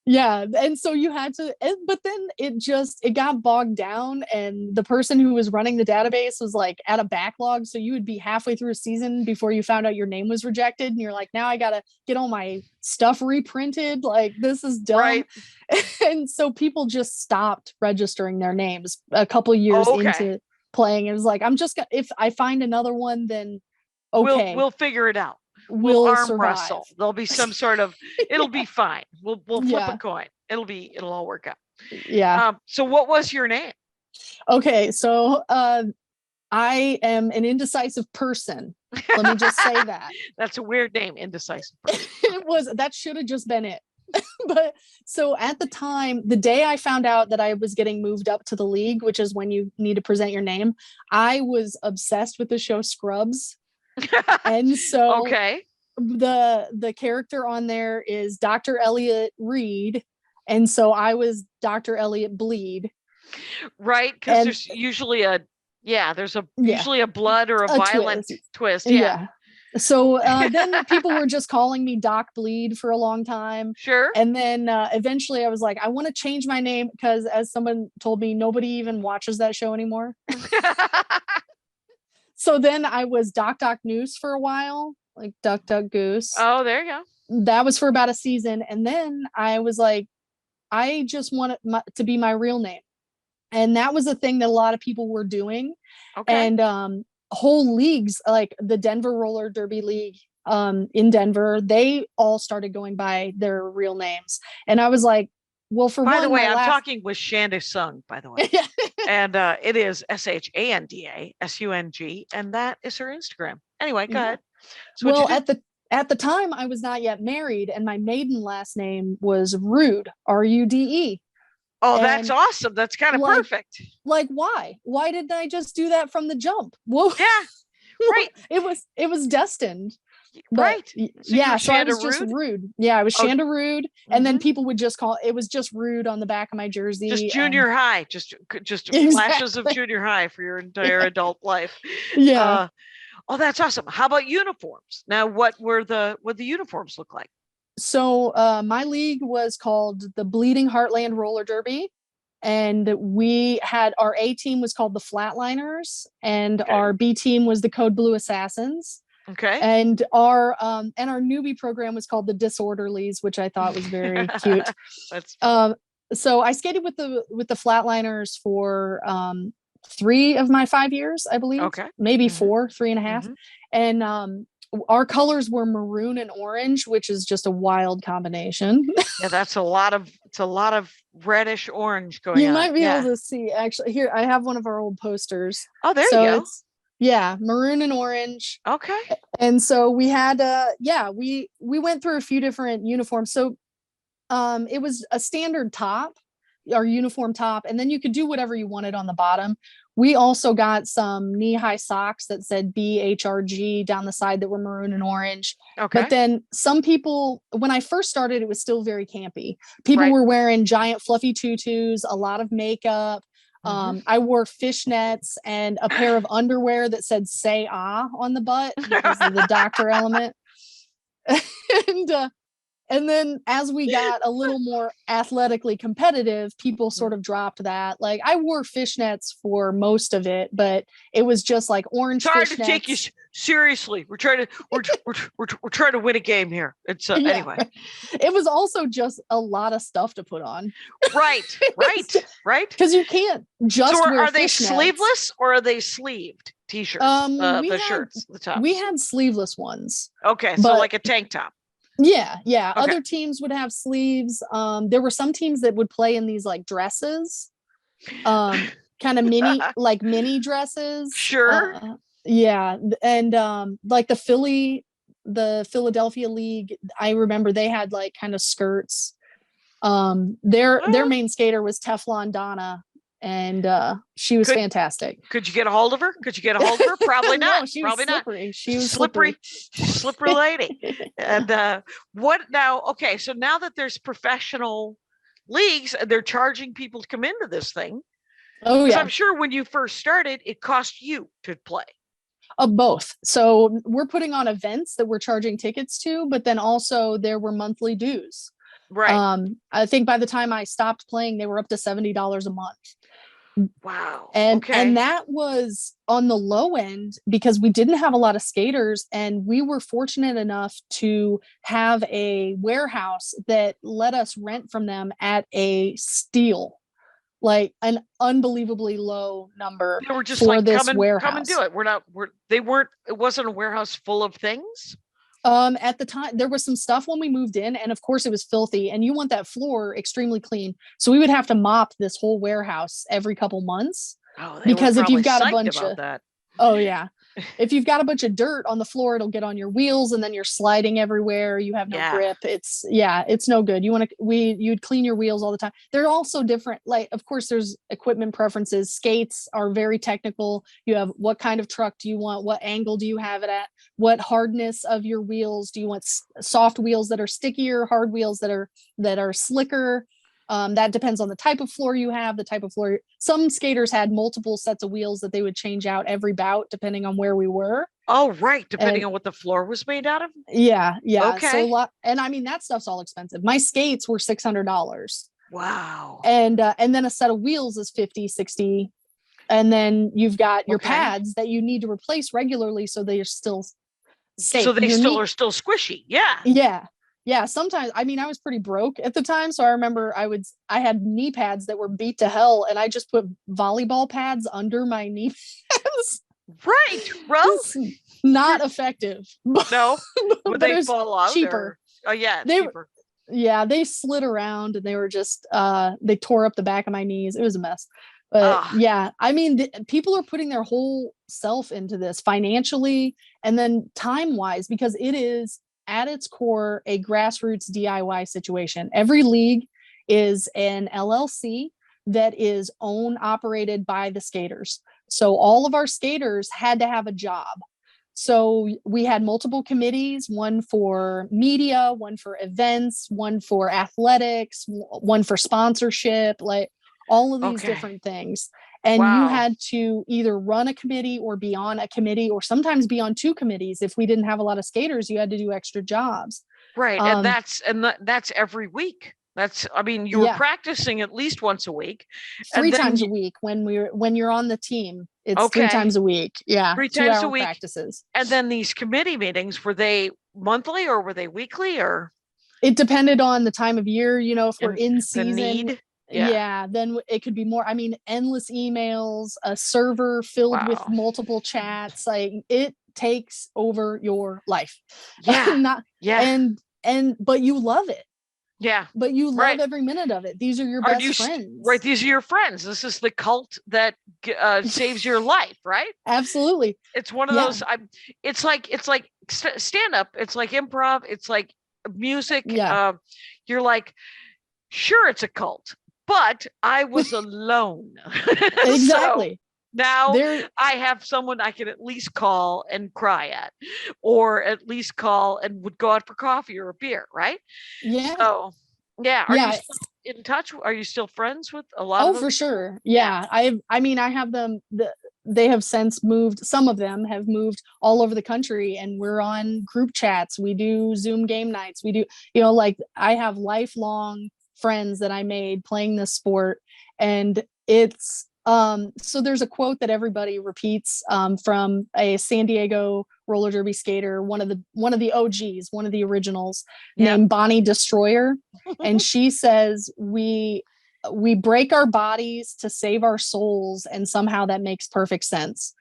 Yeah. And so you had to, but then it got bogged down, and the person who was running the database was like at a backlog. So you would be halfway through a season before you found out your name was rejected. And you're like, now I got to get all my stuff reprinted. Like, this is dumb. Right. And so people just stopped registering their names a couple years into playing. It was like, I'm just gonna, if I find another one, then okay, we'll figure it out. We'll arm wrestle. There'll be some sort of, it'll be fine. We'll flip a coin. It'll all work out. Yeah. So what was your name? Okay. So I am an indecisive person. Let me just say that. That's a weird name, indecisive person. That should have just been it. But so at the time, the day I found out that I was getting moved up to the league, which is when you need to present your name, I was obsessed with the show Scrubs. And so the character on there is Dr. Elliot Reed. And so I was Dr. Elliot Bleed. Right. Because there's usually usually a blood or a violent twist. Yeah. So then people were just calling me Doc Bleed for a long time. Sure. And then eventually I was like, I want to change my name, because as someone told me, nobody even watches that show anymore. So then I was Doc Noose for a while, like Duck Goose. Oh, there you go. That was for about a season. And then I was like, I just want it to be my real name. And that was a thing that a lot of people were doing. Okay. And whole leagues, like the Denver Roller Derby League in Denver, they all started going by their real names. And I was like, well, by the way, I'm talking with Shanda Sung, by the way. And it is SHANDA SUNG, and that is her Instagram. Anyway, go ahead. So well, at the time I was not yet married, and my maiden last name was Rude, RUDE. Oh, and that's awesome. That's kind of perfect. Like, why? Why didn't I just do that from the jump? Whoa. Yeah. Right. It was destined. But, right. So I was just Rude. Yeah, I was Shanda Rude. And then people would just call it was just Rude on the back of my jersey. Just junior high. Just flashes of junior high for your entire adult life. Yeah. Oh, that's awesome. How about uniforms? Now, what the uniforms look like? So my league was called the Bleeding Heartland Roller Derby. And we had our A team was called the Flatliners, and our B team was the Code Blue Assassins. Okay. And our newbie program was called the Disorderlies, which I thought was very cute. That's so I skated with the Flatliners for 3 of my 5 years, I believe. Okay. Maybe 4, 3.5. And our colors were maroon and orange, which is just a wild combination. Yeah, it's a lot of reddish orange going on. You might be able to see, actually. Here, I have one of our old posters. Oh, there you go. Maroon and orange. Okay. And so we had we went through a few different uniforms. So it was a standard top, our uniform top, and then you could do whatever you wanted on the bottom. We also got some knee-high socks that said BHRG down the side that were maroon and orange. Okay. But then some people, when I first started, it was still very campy. People were wearing giant fluffy tutus, a lot of makeup. I wore fishnets and a pair of underwear that said "Say Ah" on the butt because of the doctor element. And then as we got a little more athletically competitive, people sort of dropped that. Like I wore fishnets for most of it, but it was just like orange it's hard fishnets. to take you seriously. We're trying to win a game here. It's anyway. It was also just a lot of stuff to put on. Right. Because you can't just so wear are they fishnets. Sleeveless or are they sleeved t-shirts? Shirts, the tops. We had sleeveless ones. Okay, so like a tank top. Yeah. Okay. Other teams would have sleeves. There were some teams that would play in these like dresses, kind of mini dresses. Sure. Yeah, and like the Philadelphia League, I remember they had like kind of skirts. Their main skater was Teflon Donna, and she was fantastic. Could you get a hold of her? Probably not. No, she Probably was slippery. not. She was slippery lady. And what now? Okay, so now that there's professional leagues, they're charging people to come into this thing. Oh yeah, I'm sure when you first started, it cost you to play. Of both. So we're putting on events that we're charging tickets to, but then also there were monthly dues. Right. I think by the time I stopped playing, they were up to $70 a month. Wow. And that was on the low end because we didn't have a lot of skaters, and we were fortunate enough to have a warehouse that let us rent from them at a steal, like an unbelievably low number. They were just for like, this warehouse. Come and do it. It wasn't a warehouse full of things. At the time, there was some stuff when we moved in, and of course it was filthy, and you want that floor extremely clean. So we would have to mop this whole warehouse every couple months. Oh, because if you've got a bunch of that. Oh yeah. If you've got a bunch of dirt on the floor, it'll get on your wheels, and then you're sliding everywhere. You have no grip. It's no good. You'd clean your wheels all the time. They're also different. Like, of course, there's equipment preferences. Skates are very technical. You have what kind of truck do you want? What angle do you have it at? What hardness of your wheels? Do you want soft wheels that are stickier, hard wheels that are slicker? That depends on the type of floor you have, the type of floor. Some skaters had multiple sets of wheels that they would change out every bout, depending on where we were. Oh, right. Depending on what the floor was made out of. Yeah. Okay. So and I mean, that stuff's all expensive. My skates were $600. Wow. And then a set of wheels is $50, $60. And then you've got your pads that you need to replace regularly, so they are still safe. So they are still squishy. Yeah. Yeah, sometimes, I mean, I was pretty broke at the time. So I remember I had knee pads that were beat to hell, and I just put volleyball pads under my knee pads. Right. Well, not effective. No. Would they fall out? Cheaper. Oh yeah. Cheaper. Yeah. They slid around, and they were just, they tore up the back of my knees. It was a mess. But yeah, I mean, people are putting their whole self into this financially and then time wise, because it is at its core a grassroots DIY situation. Every league is an LLC that is operated by the skaters. So all of our skaters had to have a job. So we had multiple committees, one for media, one for events, one for athletics, one for sponsorship, like all of these different things. And you had to either run a committee or be on a committee, or sometimes be on two committees. If we didn't have a lot of skaters, you had to do extra jobs. Right. And that's every week. You were practicing at least once a week. Three times a week when you're on the team. It's 3 times a week. Yeah. 3 times a week practices. And then these committee meetings, were they monthly or were they weekly, or? It depended on the time of year, if we're in season. The need. Yeah, then it could be more. I mean, endless emails, a server filled with multiple chats. Like, it takes over your life. Yeah. But you love it. Yeah. But you love every minute of it. These are your best friends. Right. These are your friends. This is the cult that saves your life, right? Absolutely. It's one of those. It's like stand up. It's like improv. It's like music. Yeah. You're like, sure, it's a cult, but I was alone. Exactly. So now I have someone I can at least call and cry at, or at least call and would go out for coffee or a beer, right? Yeah. So, yeah. Are you still in touch? Are you still friends with a lot of them? For sure. Yeah. I have them. they have since moved. Some of them have moved all over the country, and we're on group chats. We do Zoom game nights. We do, like, I have lifelong friends that I made playing this sport. And it's, so there's a quote that everybody repeats, from a San Diego roller derby skater, one of the OGs, one of the originals, named Bonnie Destroyer. And she says, we break our bodies to save our souls, and somehow that makes perfect sense.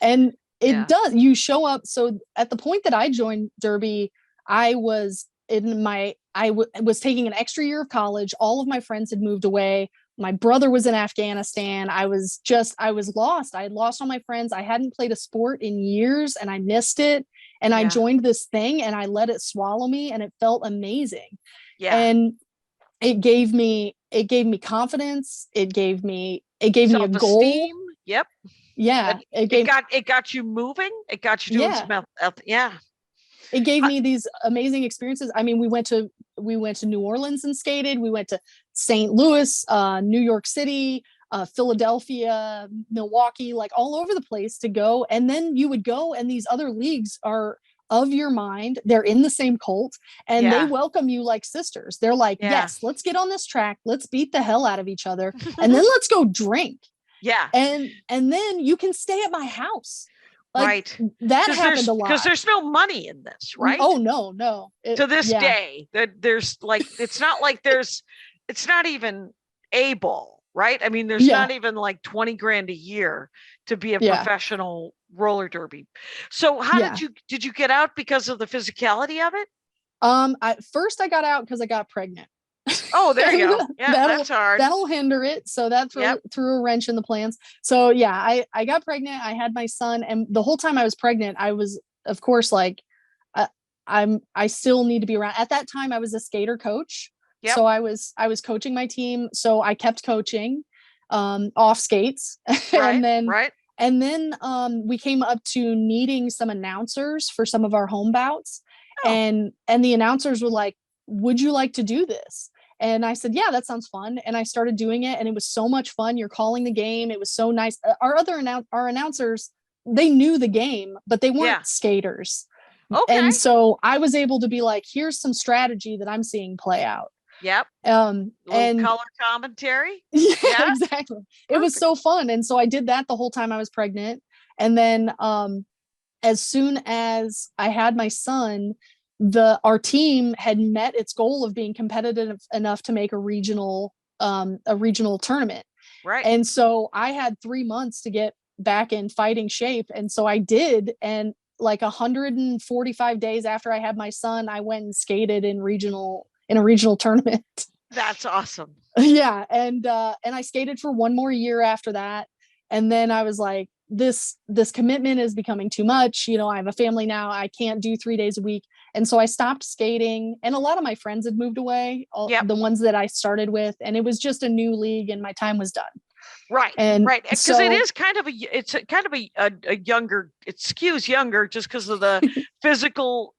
And it does. You show up. So at the point that I joined Derby, I was was taking an extra year of college. All of my friends had moved away. My brother was in Afghanistan. I was lost. I had lost all my friends. I hadn't played a sport in years, and I missed it. And I joined this thing, and I let it swallow me, and it felt amazing. Yeah. And it gave me confidence. It gave me a goal. Yep. Yeah. It got you moving. It got you doing some It gave me these amazing experiences. I mean, we went to New Orleans and skated. We went to St. Louis, New York City, Philadelphia, Milwaukee, like all over the place to go. And then you would go, and these other leagues are of your mind. They're in the same cult, and they welcome you like sisters. They're like, yes, let's get on this track. Let's beat the hell out of each other. And then let's go drink. Yeah. And then you can stay at my house. Like, right. That happened a lot. Because there's no money in this, right? Oh, no. To this day, there's like, it's not like it's not even a ball, right? I mean, there's not even like 20 grand a year to be a professional roller derby. So how did you get out because of the physicality of it? First I got out because I got pregnant. Oh, there you go. Yeah, that's hard. That'll hinder it. So that threw a wrench in the plans. So yeah, I got pregnant. I had my son, and the whole time I was pregnant, I was, of course, like, I still need to be around. At that time, I was a skater coach. Yep. So I was coaching my team. So I kept coaching, off skates. And then we came up to needing some announcers for some of our home bouts. Oh. And the announcers were like, would you like to do this? And I said, yeah, that sounds fun. And I started doing it, and it was so much fun. You're calling the game. It was so nice. Our announcers, they knew the game, but they weren't skaters. Okay. And so I was able to be like, here's some strategy that I'm seeing play out. Yep. And color commentary. Yeah, exactly. Perfect. It was so fun. And so I did that the whole time I was pregnant. And then as soon as I had my son, our team had met its goal of being competitive enough to make a regional tournament. Right. And so I had 3 months to get back in fighting shape. And so I did. And like 145 days after I had my son, I went and skated in a regional tournament. That's awesome. Yeah. And I skated for one more year after that. And then I was like, this commitment is becoming too much. I have a family now. I can't do 3 days a week. And so I stopped skating, and a lot of my friends had moved away, the ones that I started with, and it was just a new league, and my time was done. Right. Right. Because so, it skews younger just because of the physical,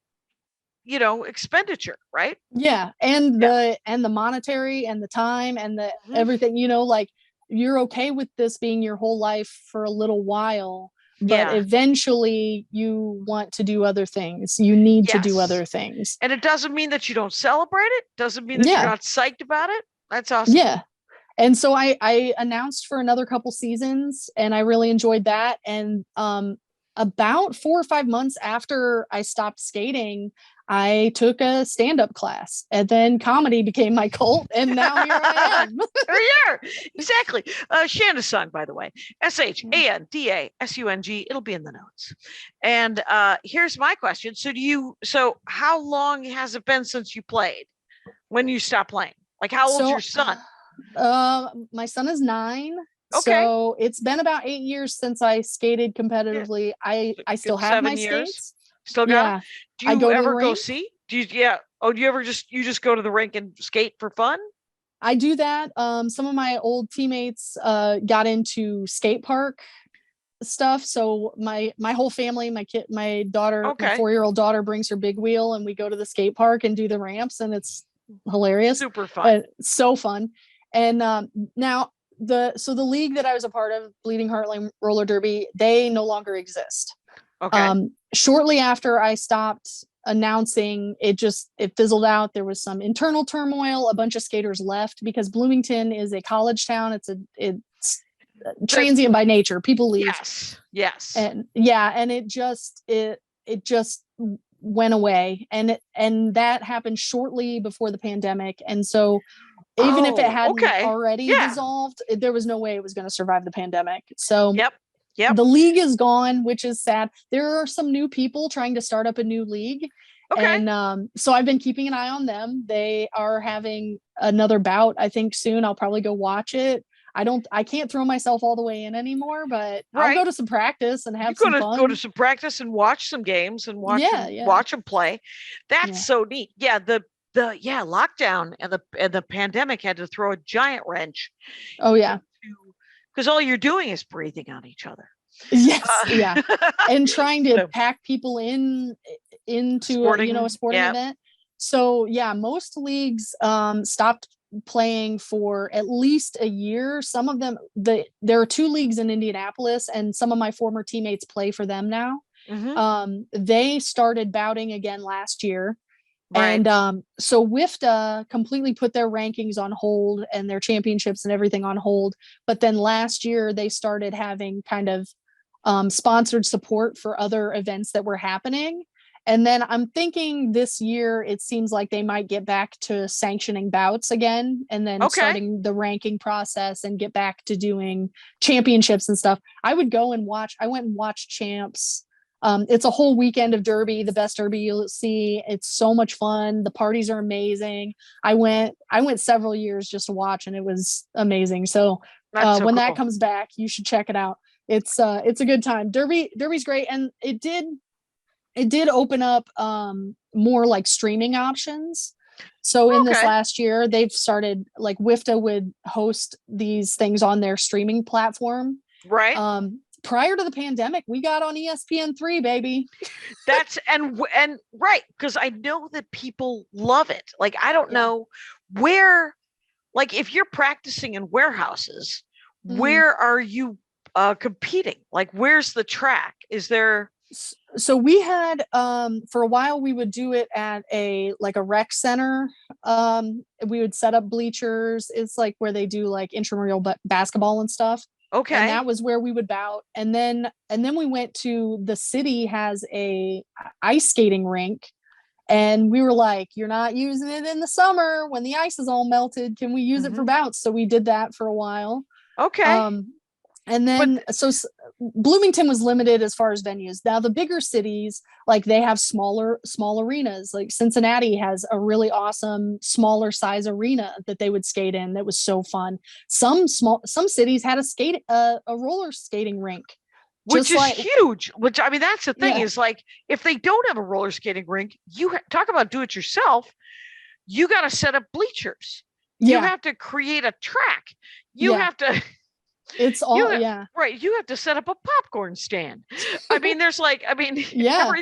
expenditure. Right. Yeah. And the monetary and the time and the everything, like, you're okay with this being your whole life for a little while, but eventually you want to do other things. You need to do other things. And it doesn't mean that you don't celebrate it. Doesn't mean that you're not psyched about it. That's awesome. Yeah. And so I announced for another couple seasons, and I really enjoyed that. And about 4 or 5 months after I stopped skating, I took a stand-up class, and then comedy became my cult, and now here I am. Here, exactly. Shanda's song, by the way, SHANDASUNG. It'll be in the notes. And here's my question: So how long has it been since you played? When you stopped playing? Like, how old's your son? My son is 9. Okay. So it's been about 8 years since I skated competitively. I still have my skates. Still got it? Do you ever go see? Do you ever just go to the rink and skate for fun? I do that. Some of my old teammates got into skate park stuff. So my whole family, my daughter, my 4-year-old daughter brings her big wheel, and we go to the skate park and do the ramps, and it's hilarious. Super fun. So fun. And now the league that I was a part of, Bleeding Heartland Roller Derby, they no longer exist. Okay. Shortly after I stopped announcing, it fizzled out. There was some internal turmoil. A bunch of skaters left because Bloomington is a college town. It's transient by nature. People leave. Yes. And it just went away, and that happened shortly before the pandemic. And so even if it hadn't already dissolved, there was no way it was going to survive the pandemic. So Yep. The league is gone, which is sad. There are some new people trying to start up a new league. Okay. And so I've been keeping an eye on them. They are having another bout, I think, soon. I'll probably go watch it. I can't throw myself all the way in anymore, but I'll go to some practice and have some fun. Go to some practice and watch some games and watch them play. That's so neat. Yeah. The lockdown and the pandemic had to throw a giant wrench. Oh yeah. Because all you're doing is breathing on each other. Yes. And trying to pack people into a sporting event. So most leagues stopped playing for at least a year. Some of them, there are 2 leagues in Indianapolis, and some of my former teammates play for them now. Mm-hmm. They started bouting again last year. Right. And so WIFTA completely put their rankings on hold and their championships and everything on hold. But then last year they started having kind of sponsored support for other events that were happening. And then I'm thinking this year, it seems like they might get back to sanctioning bouts again, and then starting the ranking process and get back to doing championships and stuff. I went and watched champs. It's a whole weekend of derby, the best derby you'll see. It's so much fun. The parties are amazing. I went several years just to watch, and it was amazing. So when that comes back, you should check it out. It's a good time. Derby's great. And it did open up more like streaming options. So in this last year, they've started, like, WIFTA would host these things on their streaming platform. Right. Prior to the pandemic, we got on ESPN3, baby. That's and right, because I know that people love it. Like, I don't know where, like, if you're practicing in warehouses, where are you competing? Like, where's the track? Is there? So we had for a while we would do it at a rec center. We would set up bleachers. It's like where they do like intramural basketball and stuff. Okay. And that was where we would bout. And then we went to the city has a ice skating rink. And we were like, you're not using it in the summer when the ice is all melted. Can we use it for bouts? So we did that for a while. Okay. And then, so Bloomington was limited as far as venues. Now the bigger cities, like, they have small arenas. Like Cincinnati has a really awesome smaller size arena that they would skate in. That was so fun. Some cities had a roller skating rink, which is huge. Which, I mean, that's the thing is, like, if they don't have a roller skating rink, you talk about do it yourself. You got to set up bleachers. You have to create a track. You have to. It's all right. You have to set up a popcorn stand. I mean, there's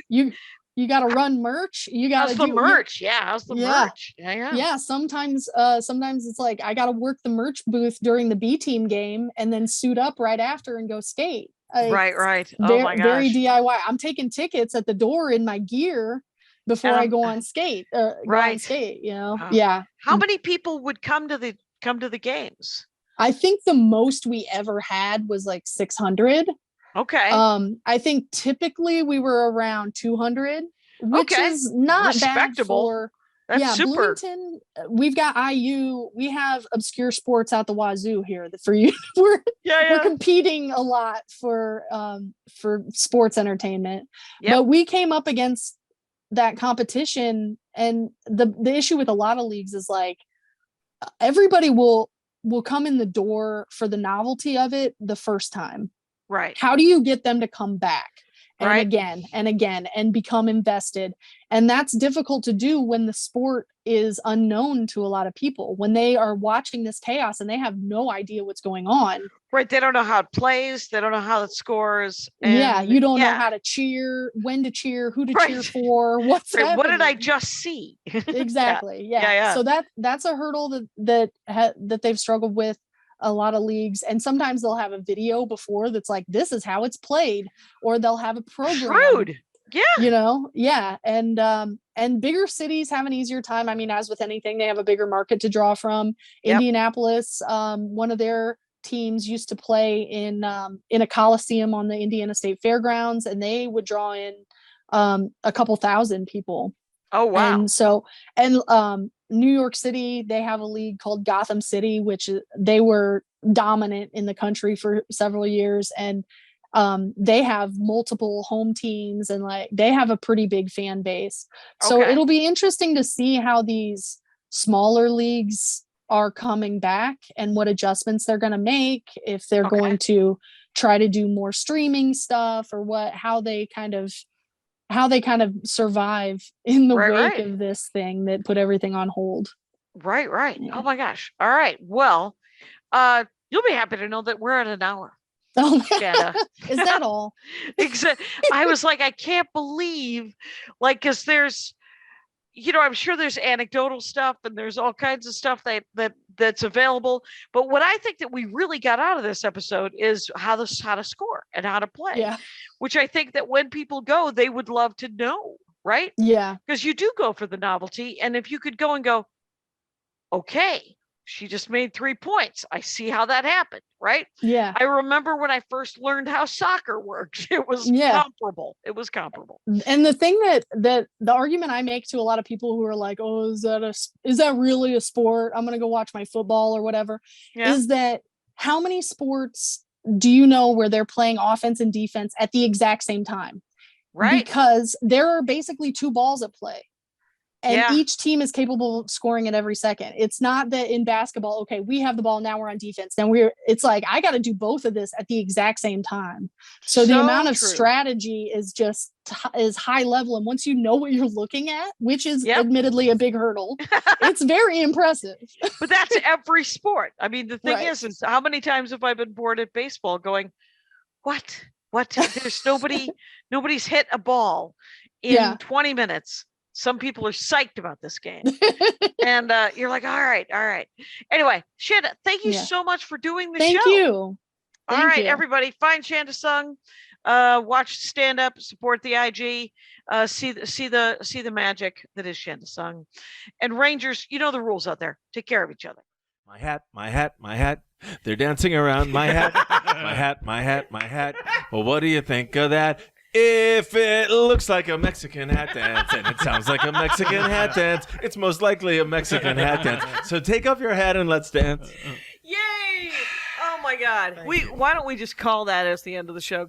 you got to run merch. You got to do merch. How's the merch? Yeah. Sometimes it's like I got to work the merch booth during the B team game and then suit up right after and go skate. Right. Oh my gosh. Very DIY. I'm taking tickets at the door in my gear before I go on skate. On skate. How many people would come to the games? I think the most we ever had was like 600. Okay. I think typically we were around 200, which is not respectable. Bad for. That's super. Bloomington, we've got IU. We have obscure sports out the wazoo here. For you, we're competing a lot for sports entertainment. Yep. But we came up against that competition, and the issue with a lot of leagues is like everybody will come in the door for the novelty of it the first time. Right. How do you get them to come back and again and again and become invested? And that's difficult to do when the sport is unknown to a lot of people, when they are watching this chaos and they have no idea what's going on. Right. They don't know how it plays. They don't know how it scores. And, you don't know how to cheer, when to cheer, who to cheer for, what's happening. What did I just see? Exactly. Yeah. So that's a hurdle that they've struggled with. a lot of leagues, and sometimes they'll have a video before that's like, this is how it's played, or they'll have a program. Shrewd. Yeah. Yeah. And bigger cities have an easier time. I mean, as with anything, they have a bigger market to draw from. Yep. Indianapolis, one of their teams used to play in a coliseum on the Indiana State Fairgrounds, and they would draw in a couple thousand people. Oh, wow. And so, New York City, they have a league called Gotham City, which they were dominant in the country for several years. And they have multiple home teams, and like they have a pretty big fan base. So it'll be interesting to see how these smaller leagues are coming back and what adjustments they're going to make, if they're going to try to do more streaming stuff, or how they kind of survive in the wake of this thing that put everything on hold. Right. Yeah. Oh my gosh. All right. Well, you'll be happy to know that we're at an hour. Oh, Shanda. Is that all? I was like, I can't believe, like, because there's, I'm sure there's anecdotal stuff and there's all kinds of stuff that's available. But what I think that we really got out of this episode is how to score and how to play. Yeah. Which I think that when people go, they would love to know, right? Yeah. Because you do go for the novelty, and if you could go and go, okay, she just made 3 points. I see how that happened, right? Yeah. I remember when I first learned how soccer works. It was comparable. It was comparable. And the thing that the argument I make to a lot of people who are like, oh, is that really a sport? I'm going to go watch my football or whatever. Yeah. Is that how many sports do you know where they're playing offense and defense at the exact same time? Right. Because there are basically 2 balls at play. And each team is capable of scoring at every second. It's not that in basketball, okay, we have the ball, now we're on defense. Then it's like, I got to do both of this at the exact same time. So the amount of strategy is is high level. And once you know what you're looking at, which is admittedly a big hurdle, it's very impressive. But that's every sport. I mean, the thing is how many times have I been bored at baseball going, what? There's nobody's hit a ball in 20 minutes. Some people are psyched about this game. And you're like, all right. Anyway, Shanda, thank you so much for doing the show. Thank you. All right, everybody, find Shanda Sung, watch stand up, support the IG, see the magic that is Shanda Sung. And Rangers, you know the rules out there. Take care of each other. My hat. They're dancing around my hat. My hat. Well, what do you think of that? If it looks like a Mexican hat dance and it sounds like a Mexican hat dance, it's most likely a Mexican hat dance. So take off your hat and let's dance. Yay! Oh my God. Why don't we just call that as the end of the show?